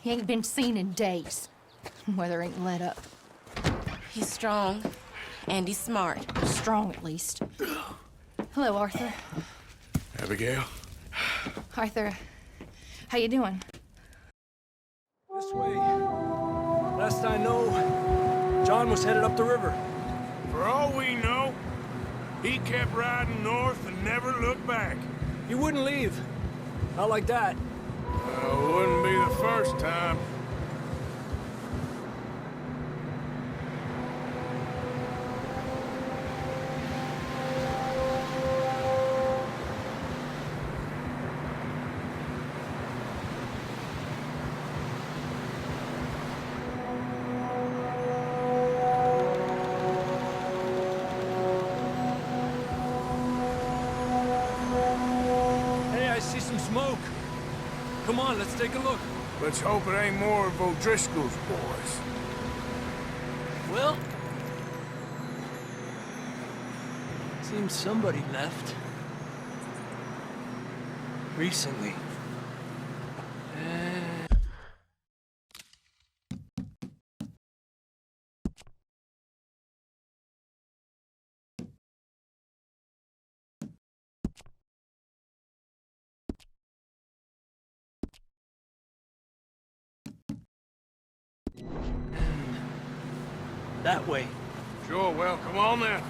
He ain't been seen in days. Weather ain't let up. He's strong, and he's smart. Strong, at least. Hello, Arthur. Abigail? Arthur, how you doing? This way. Last I know, John was headed up the river. For all we know, he kept riding north and never looked back. He wouldn't leave. Not like that. Wouldn't be the first time. Hey, I see some smoke. Come on, let's take a look. Let's hope it ain't more of O'Driscoll's boys. Well, seems somebody left. Recently. That way. Sure, well, come on then.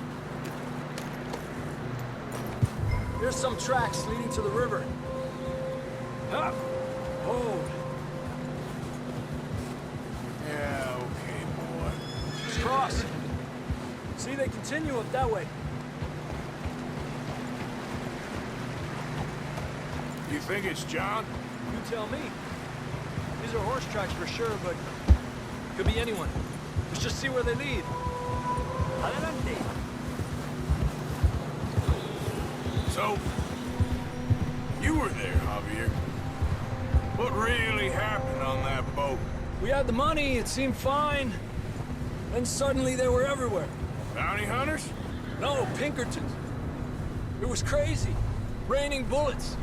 There's some tracks leading to the river. Huh. Hold. Yeah, okay, boy. Let's cross. See, they continue up that way. You think it's John? You tell me. These are horse tracks for sure, but could be anyone. Let's just see where they lead. Adelante. So, you were there, Javier. What really happened on that boat? We had the money, it seemed fine. Then suddenly they were everywhere. Bounty hunters? No, Pinkertons. It was crazy. Raining bullets.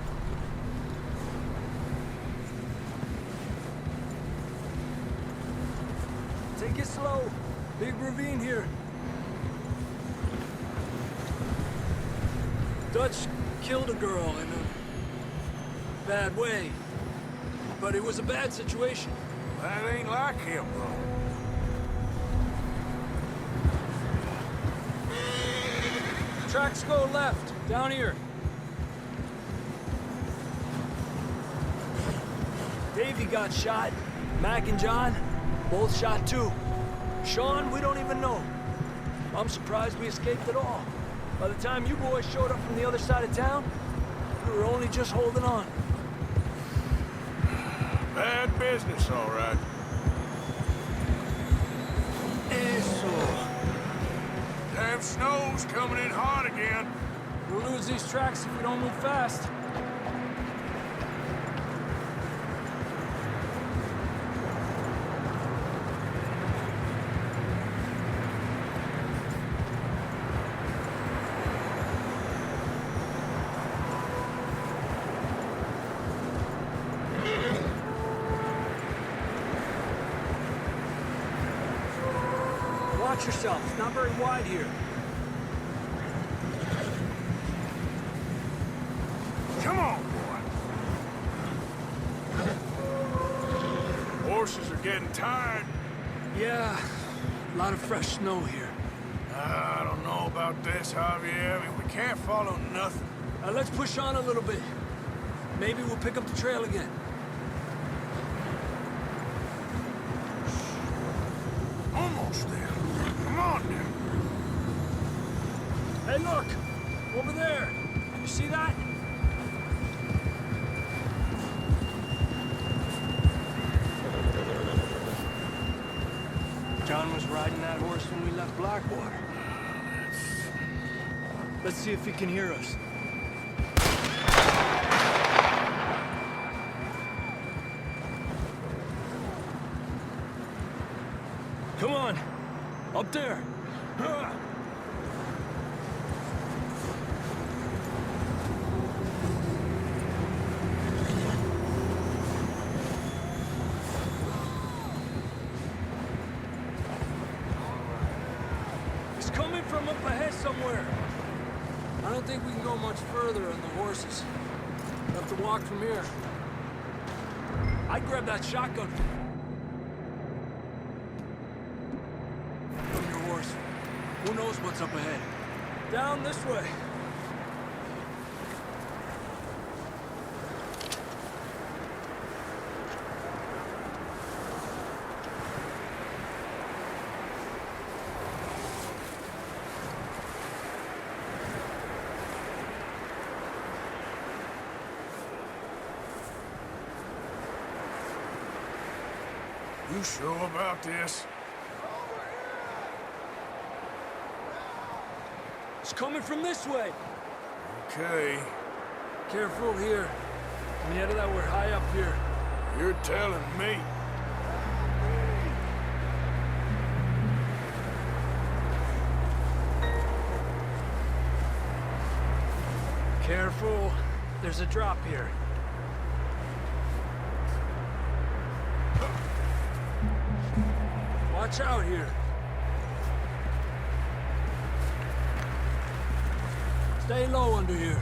Take it slow. Big ravine here. Dutch killed a girl in a bad way. But it was a bad situation. That ain't like him, though. Tracks go left, down here. Davey got shot. Mac and John, both shot too. Sean, we don't even know. I'm surprised we escaped at all. By the time you boys showed up from the other side of town, we were only just holding on. Bad business, all right. Eso. Damn snow's coming in hot again. We'll lose these tracks if we don't move fast. Watch yourself. It's not very wide here. Come on, boy. Horses are getting tired. Yeah, a lot of fresh snow here. I don't know about this, Javier. I mean, we can't follow nothing. Let's push on a little bit. Maybe we'll pick up the trail again. Almost there. Come on now. Hey, look! Over there! You see that? John was riding that horse when we left Blackwater. Let's see if he can hear us. Come on! Up there! It's coming from up ahead somewhere. I don't think we can go much further on the horses. We'll have to walk from here. I'd grab that shotgun. From your horse. Who knows what's up ahead? Down this way. You sure about this? It's coming from this way. Okay. Careful here. Nieta, that we're high up here. You're telling me. Careful. There's a drop here. Watch out here. Stay low under here.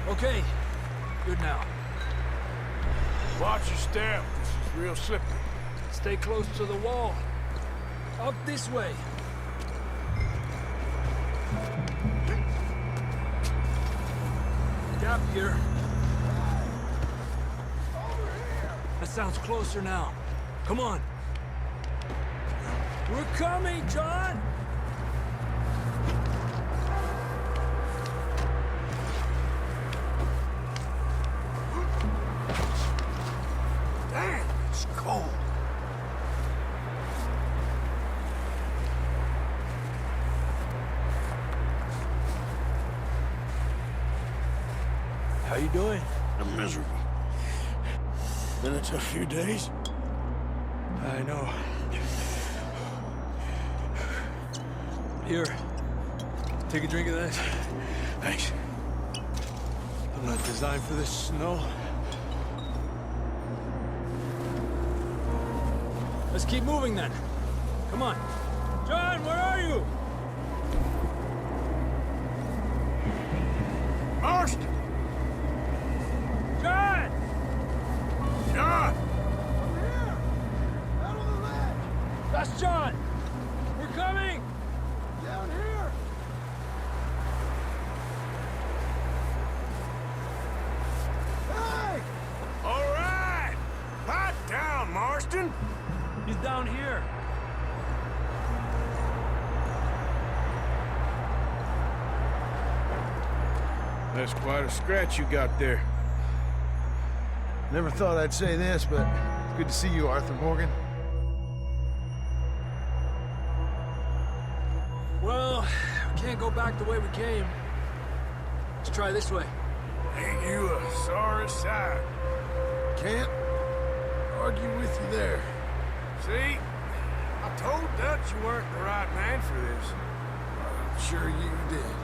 Okay. Good now. Watch your step. This is real slippery. Stay close to the wall. Up this way. Gap here. That sounds closer now. Come on. We're coming, John! Damn, it's cold. How you doing? I'm miserable. Been a tough few days. I know. Here. Take a drink of this. Thanks. I'm not designed for this snow. Let's keep moving then. Come on. John, where are you? Marston! John! John! Out on the ledge! That's John! We're coming! Down here! Hey! All right! Pipe down, Marston! He's down here. That's quite a scratch you got there. Never thought I'd say this, but it's good to see you, Arthur Morgan. Well, we can't go back the way we came. Let's try this way. Ain't you a sorry sight? Can't argue with you there. See? I told Dutch you weren't the right man for this. I'm sure you did.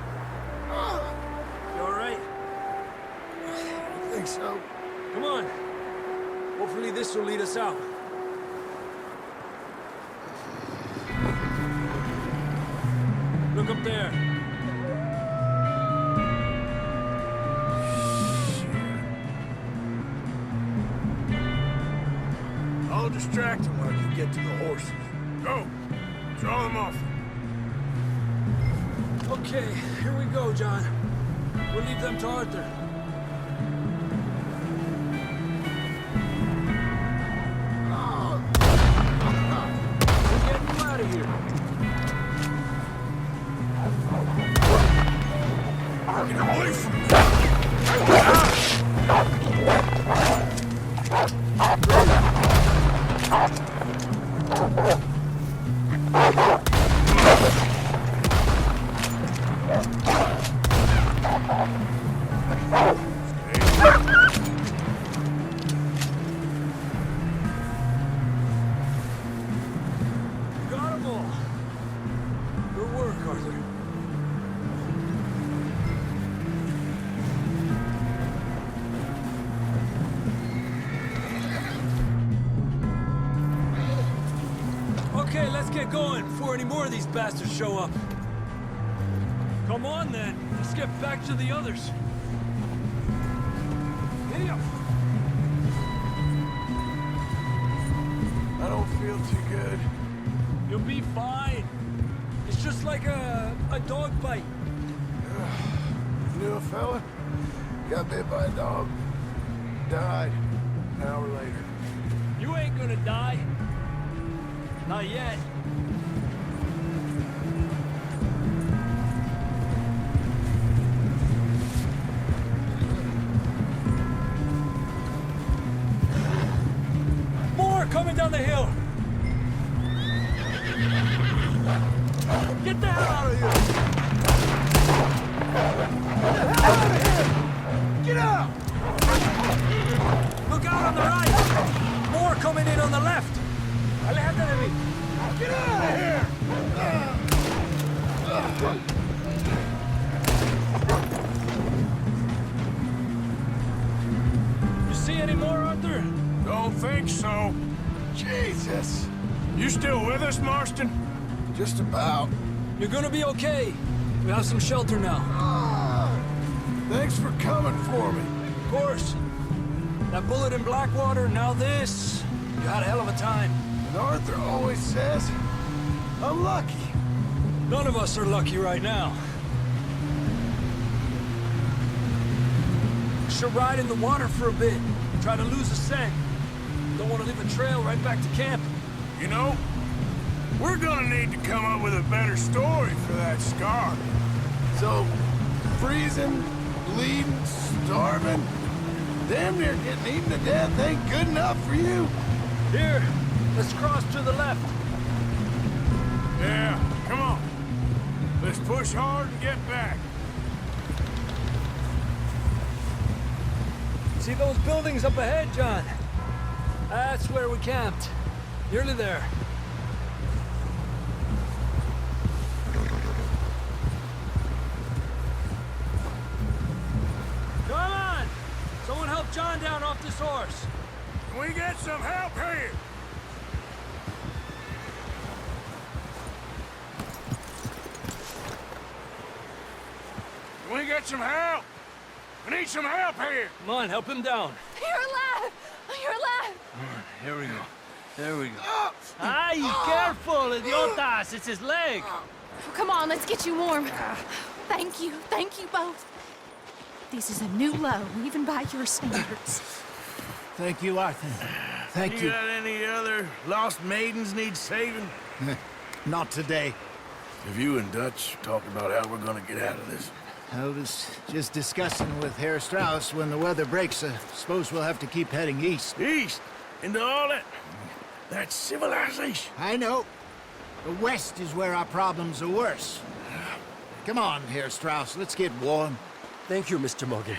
You all right? I think so. Come on. Hopefully this will lead us out. Look up there. I'll distract them while you get to the horses. Go! Draw them off. Okay, here we go, John. We'll leave them to Arthur. We're getting you out of here. Get away from me! Got them all. Good work, Arthur. Okay, let's get going before any more of these bastards show up. Come on, then. Let's get back to the others. Here. I don't feel too good. You'll be fine. It's just like a dog bite. Knew a fella? Got bit by a dog. Died an hour later. You ain't gonna die. Not yet. More coming down the hill. Get the hell out of here! Get the hell out of here! Get out! Look out on the right! More coming in on the left! Aléjate. Get out of here! You see any more, Arthur? Don't think so. Jesus! You still with us, Marston? Just about. You're gonna be okay. We have some shelter now. Thanks for coming for me. Of course. That bullet in Blackwater, now this. You had a hell of a time. And Arthur always says, I'm lucky. None of us are lucky right now. Should ride in the water for a bit. Try to lose a scent. Don't want to leave a trail right back to camp. You know, we're gonna need to come up with a better story for that scar. So, freezing, bleeding, starving, damn near getting eaten to death ain't good enough for you? Here, let's cross to the left. Yeah, come on. Let's push hard and get back. See those buildings up ahead, John? That's where we camped. Nearly there. Come on! Someone help John down off this horse. Can we get some help here? Can we get some help? We need some help here. Come on, help him down. You're alive! You're alive! Here we go. There we go. Ay, careful, idiotas! It's his leg! Come on, let's get you warm. Thank you both. This is a new low, even by your standards. Thank you, Arthur. Thank You you. got any other lost maidens need saving? Not today. Have you and Dutch talked about how we're gonna get out of this? I was just discussing with Herr Strauss when the weather breaks. I suppose we'll have to keep heading east. East? Into all that civilization? I know. The west is where our problems are worse. Come on, Herr Strauss. Let's get warm. Thank you, Mr. Morgan.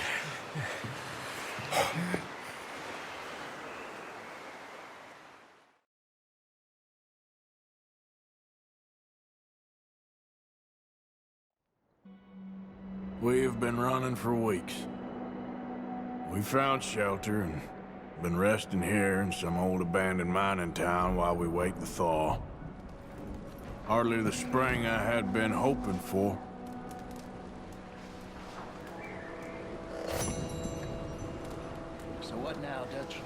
We've been running for weeks. We found shelter, and Been resting here in some old abandoned mining town while we wait the thaw. Hardly the spring I had been hoping for. So what now, Dutch?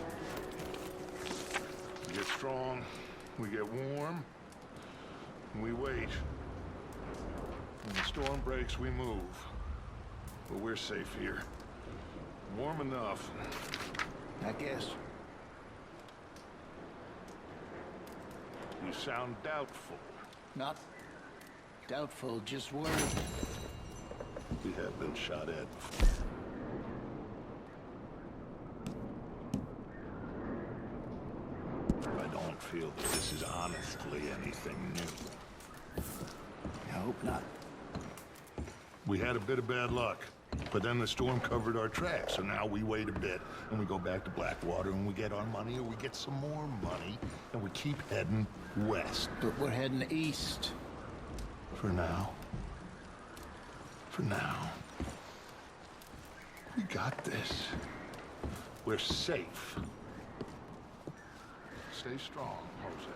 We get strong, we get warm, and we wait. When the storm breaks, we move. But we're safe here. Warm enough. I guess. You sound doubtful. Not doubtful, just worried. We have been shot at before. I don't feel that this is honestly anything new. I hope not. We had a bit of bad luck, but then the storm covered our tracks, so now we wait a bit, and we go back to Blackwater, and we get our money, or we get some more money, and we keep heading west. But we're heading east. For now. For now. We got this. We're safe. Stay strong, Hosea.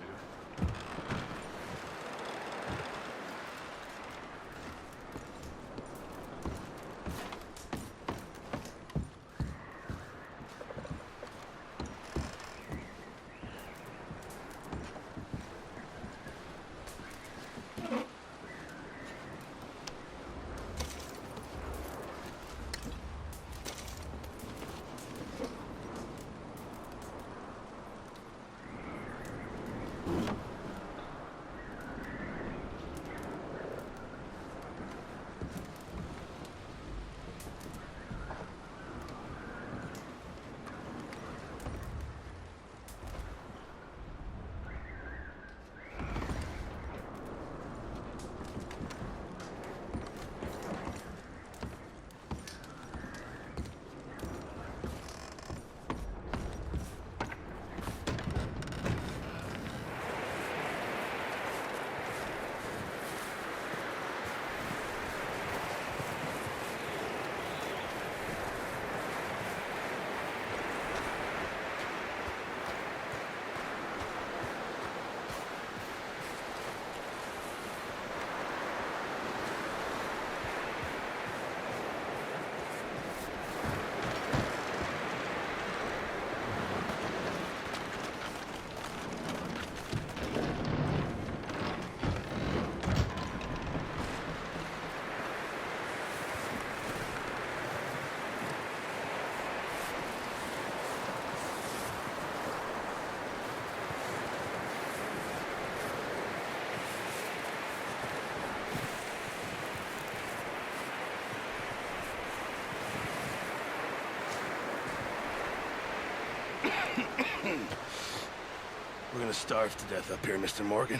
We're gonna starve to death up here, Mr. Morgan.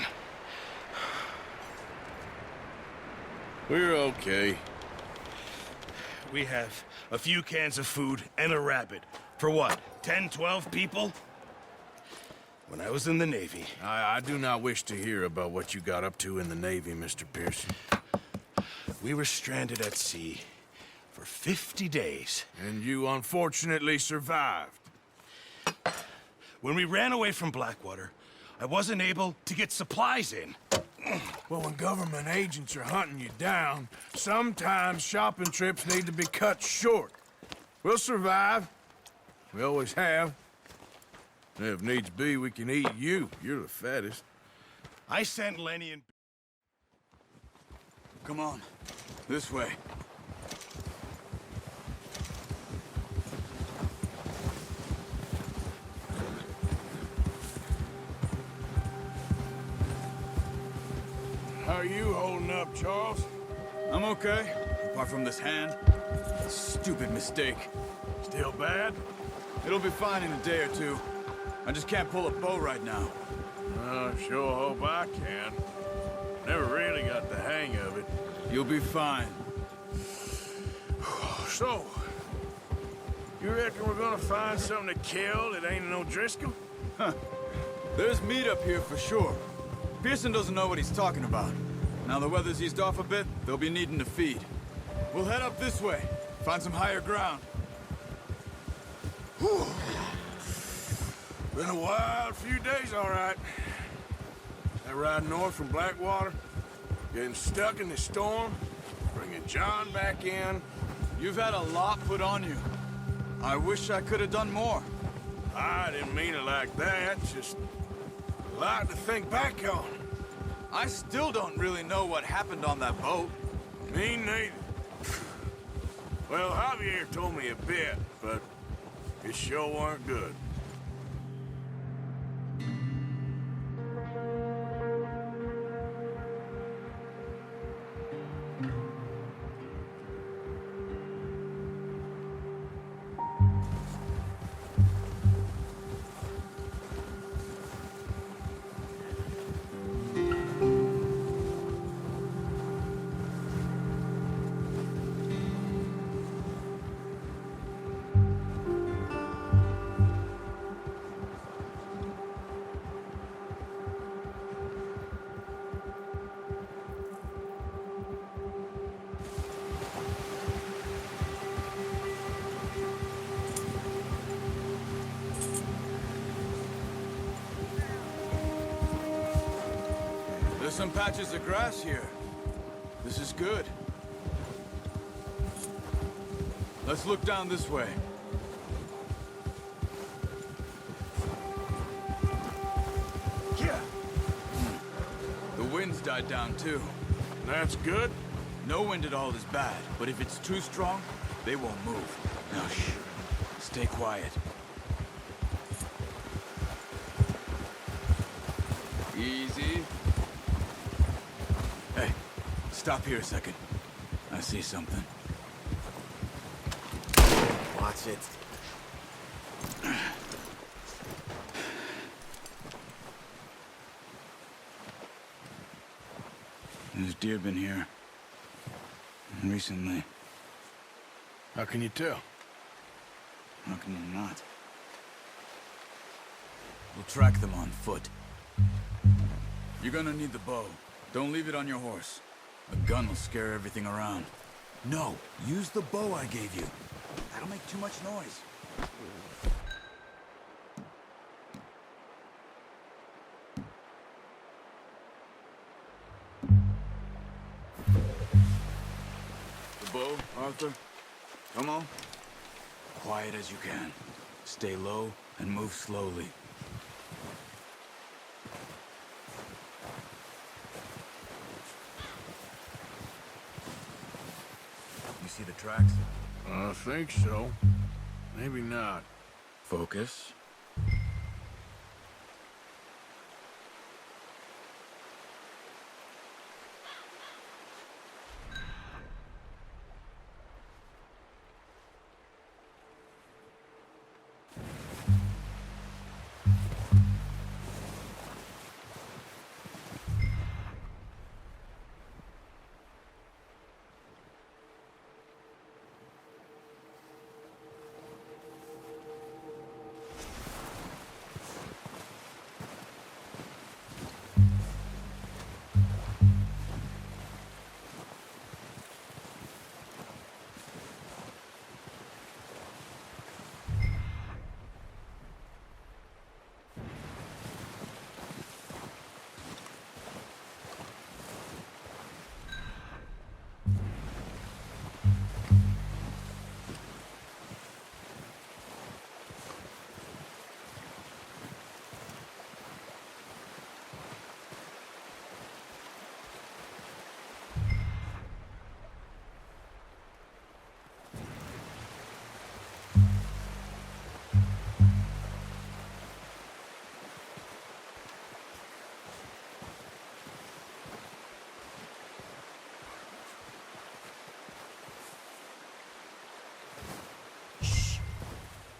We're okay. We have a few cans of food and a rabbit. For what, 10, 12 people? When I was in the Navy... I do not wish to hear about what you got up to in the Navy, Mr. Pearson. We were stranded at sea for 50 days. And you unfortunately survived. When we ran away from Blackwater, I wasn't able to get supplies in. Well, when government agents are hunting you down, sometimes shopping trips need to be cut short. We'll survive. We always have. And if needs be, we can eat you. You're the fattest. I sent Lenny and... Come on. This way. How are you holding up, Charles? I'm okay, apart from this hand. Stupid mistake. Still bad? It'll be fine in a day or two. I just can't pull a bow right now. I sure hope I can. Never really got the hang of it. You'll be fine. So, you reckon we're gonna find something to kill that ain't no Driscoll? There's meat up here for sure. Pearson doesn't know what he's talking about. Now the weather's eased off a bit, they'll be needing to feed. We'll head up this way, find some higher ground. Been a wild few days, all right. That ride north from Blackwater, getting stuck in the storm, bringing John back in. You've had a lot put on you. I wish I could have done more. I didn't mean it like that, just a lot to think back on. I still don't really know what happened on that boat. Me neither. Well, Javier told me a bit, but it sure weren't good. There's some patches of grass here. This is good. Let's look down this way. Yeah. The wind's died down too. That's good. No wind at all is bad, but if it's too strong, they won't move. Now shh. Stay quiet. Easy. Hey, stop here a second. I see something. Watch it. There's deer been here. Recently. How can you tell? How can you not? We'll track them on foot. You're gonna need the bow. Don't leave it on your horse. A gun will scare everything around. No, use the bow I gave you. That'll make too much noise. The bow, Arthur? Come on. Quiet as you can. Stay low and move slowly. You see the tracks? I think so. Maybe not. Focus.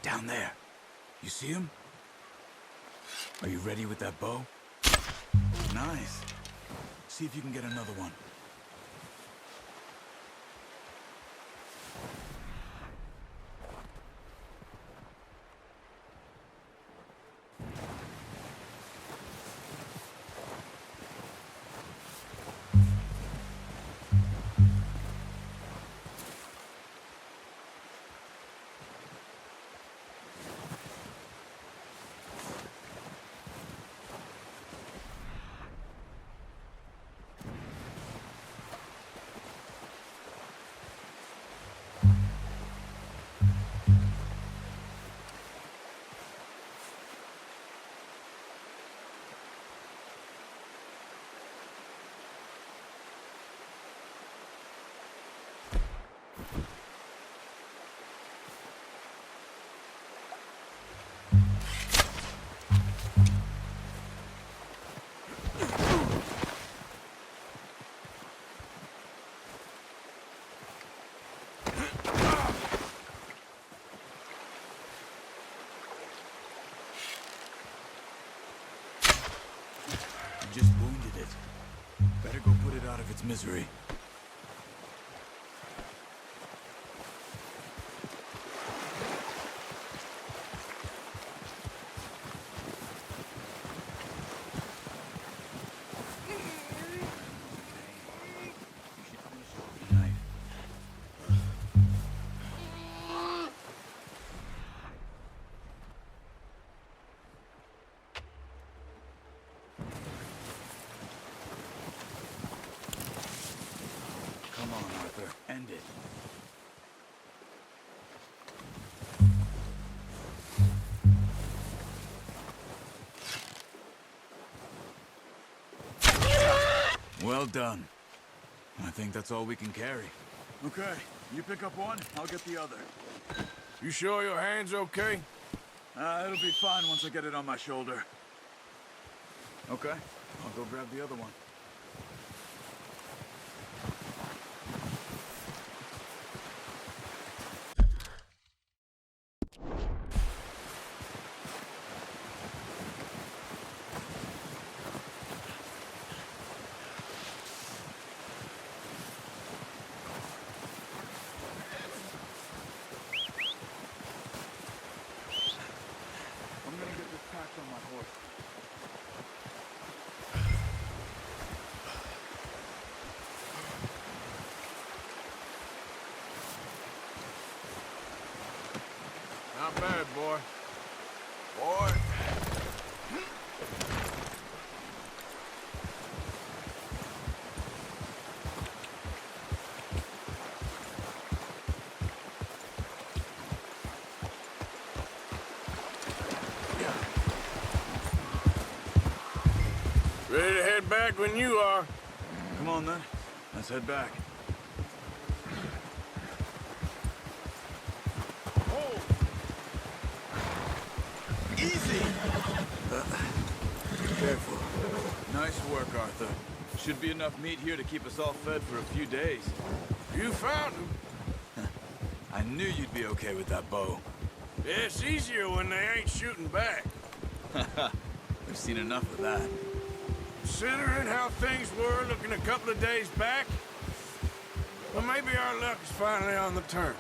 Down there. You see him? Are you ready with that bow? Nice. See if you can get another one. Better go put it out of its misery. Come on, Arthur. End it. Well done. I think that's all we can carry. Okay, you pick up one, I'll get the other. You sure your hand's okay? It'll be fine once I get it on my shoulder. Okay, I'll go grab the other one. I'm gonna get this packed on my horse. Not bad, boy. Boy. Ready to head back when you are. Come on then, let's head back. Easy! Careful. Nice work, Arthur. Should be enough meat here to keep us all fed for a few days. You found him. I knew you'd be okay with that bow. Yeah, it's easier when they ain't shooting back. We've seen enough of that. Considering how things were looking a couple of days back, well, maybe our luck is finally on the turn.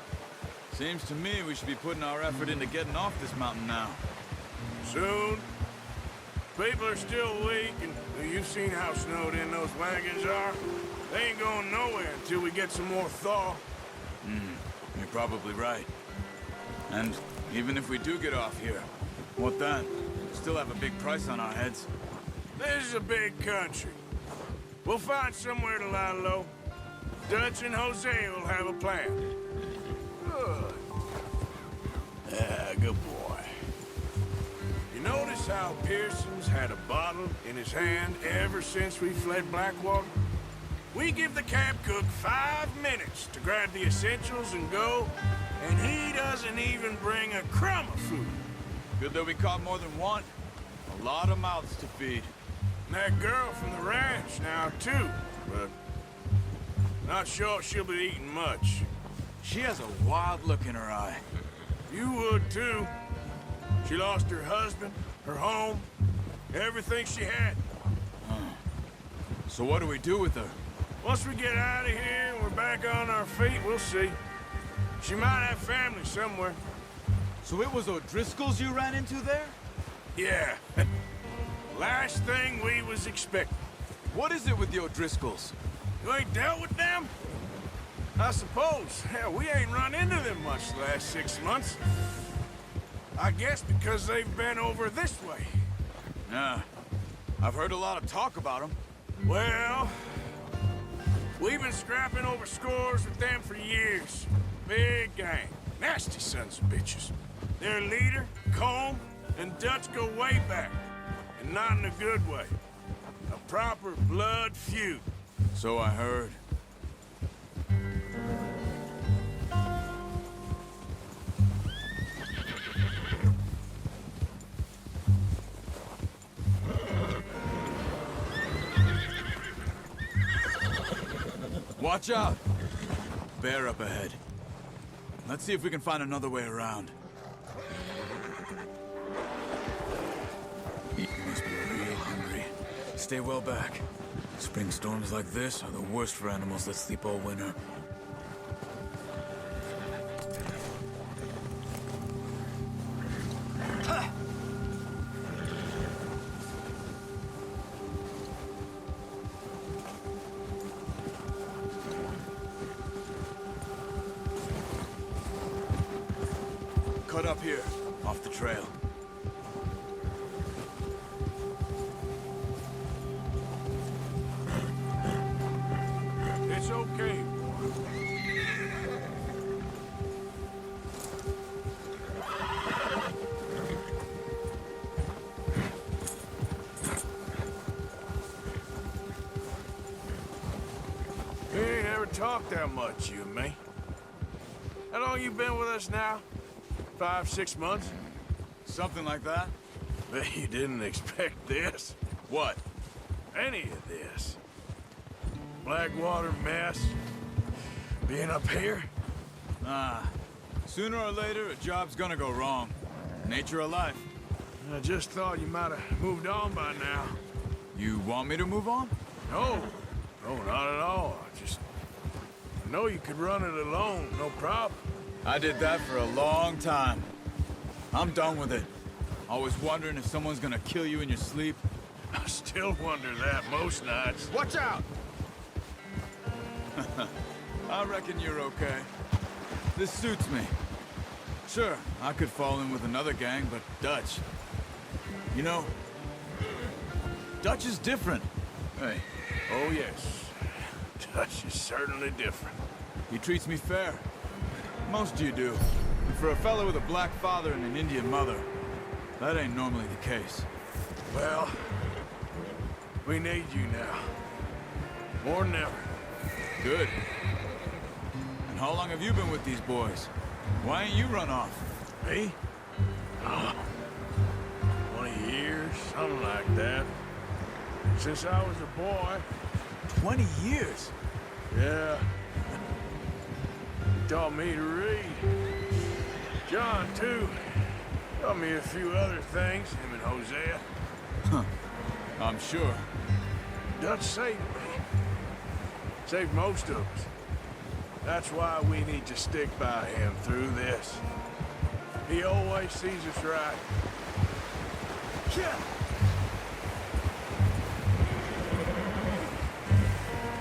Seems to me we should be putting our effort into getting off this mountain now. Soon. People are still weak, and well, you've seen how snowed in those wagons are. They ain't going nowhere until we get some more thaw. You're probably right. And even if we do get off here, what then? We still have a big price on our heads. This is a big country. We'll find somewhere to lie low. Dutch and Jose will have a plan. Good. Yeah, good boy. You notice how Pearson's had a bottle in his hand ever since we fled Blackwater? We give the camp cook 5 minutes to grab the essentials and go, and he doesn't even bring a crumb of food. Good that we caught more than one. A lot of mouths to feed. And that girl from the ranch now, too, but not sure she'll be eating much. She has a wild look in her eye. You would, too. She lost her husband, her home, everything she had. So what do we do with her? Once we get out of here and we're back on our feet, we'll see. She might have family somewhere. So it was O'Driscoll's you ran into there? Yeah. Last thing we was expecting. What is it with the O'Driscolls? You ain't dealt with them? I suppose. Hell, we ain't run into them much the last 6 months. I guess because they've been over this way. Yeah. I've heard a lot of talk about them. Well, we've been scrapping over scores with them for years. Big gang. Nasty sons of bitches. Their leader, Colm, and Dutch go way back. And not in a good way. A proper blood feud. So I heard. Watch out! Bear up ahead. Let's see if we can find another way around. You must be real hungry. Stay well back. Spring storms like this are the worst for animals that sleep all winter. Cut up here, off the trail. It's okay. We ain't ever talked that much, you and me. How long you been with us now? 5, 6 months? Something like that? Bet you didn't expect this. What? Any of this. Blackwater mess. Being up here? Ah, sooner or later, a job's gonna go wrong. Nature of life. I just thought you might have moved on by now. You want me to move on? No. No, not at all. I know you could run it alone, no problem. I did that for a long time. I'm done with it. Always wondering if someone's gonna kill you in your sleep. I still wonder that most nights. Watch out! I reckon you're okay. This suits me. Sure, I could fall in with another gang, but Dutch... You know... Dutch is different. Hey, Oh, yes. Dutch is certainly different. he treats me fair. Most of you do. And for a fellow with a black father and an Indian mother, that ain't normally the case. Well, we need you now. More than ever. Good. And how long have you been with these boys? Why ain't you run off? Me? Oh, 20 years, something like that. Since I was a boy. 20 years? Yeah. He taught me to read. John, too. Taught me a few other things, him and Hosea. I'm sure. Dutch saved me. Saved most of us. That's why we need to stick by him through this. He always sees us right. Yeah.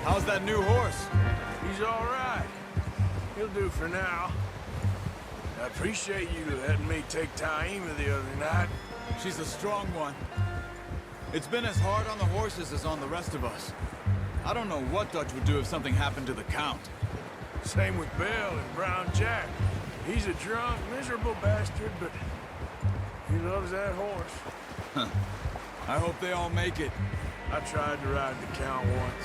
How's that new horse? He's all right. He'll do for now. I appreciate you letting me take Taima the other night. She's a strong one. It's been as hard on the horses as on the rest of us. I don't know what Dutch would do if something happened to the Count. Same with Bill and Brown Jack. He's a drunk, miserable bastard, but he loves that horse. I hope they all make it. I tried to ride the Count once.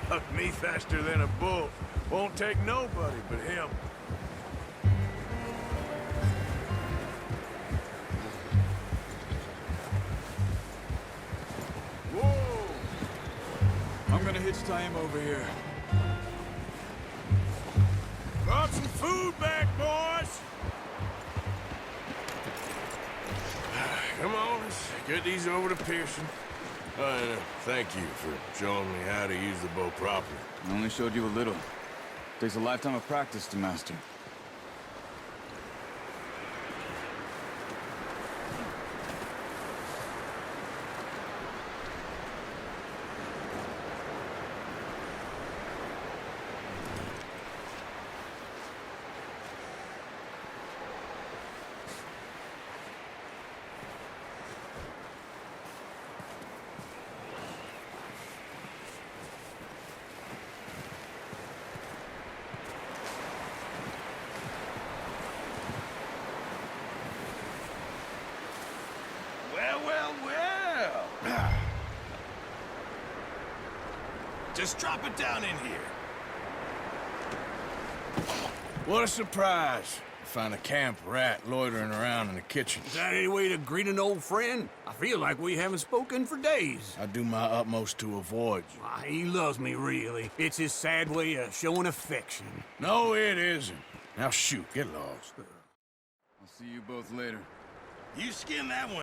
Hucked me faster than a bull. Won't take nobody but him. Whoa! I'm gonna hitch Taima over here. Brought some food back, boys! Come on, let's get these over to Pearson. Thank you for showing me how to use the bow properly. I only showed you a little. Takes a lifetime of practice to master. Well. Just drop it down in here. What a surprise. Find a camp rat loitering around in the kitchen. Is that any way to greet an old friend? I feel like we haven't spoken for days. I do my utmost to avoid you. Why, he loves me, really. It's his sad way of showing affection. No, it isn't. Now shoot, get lost. I'll see you both later. You skin that one.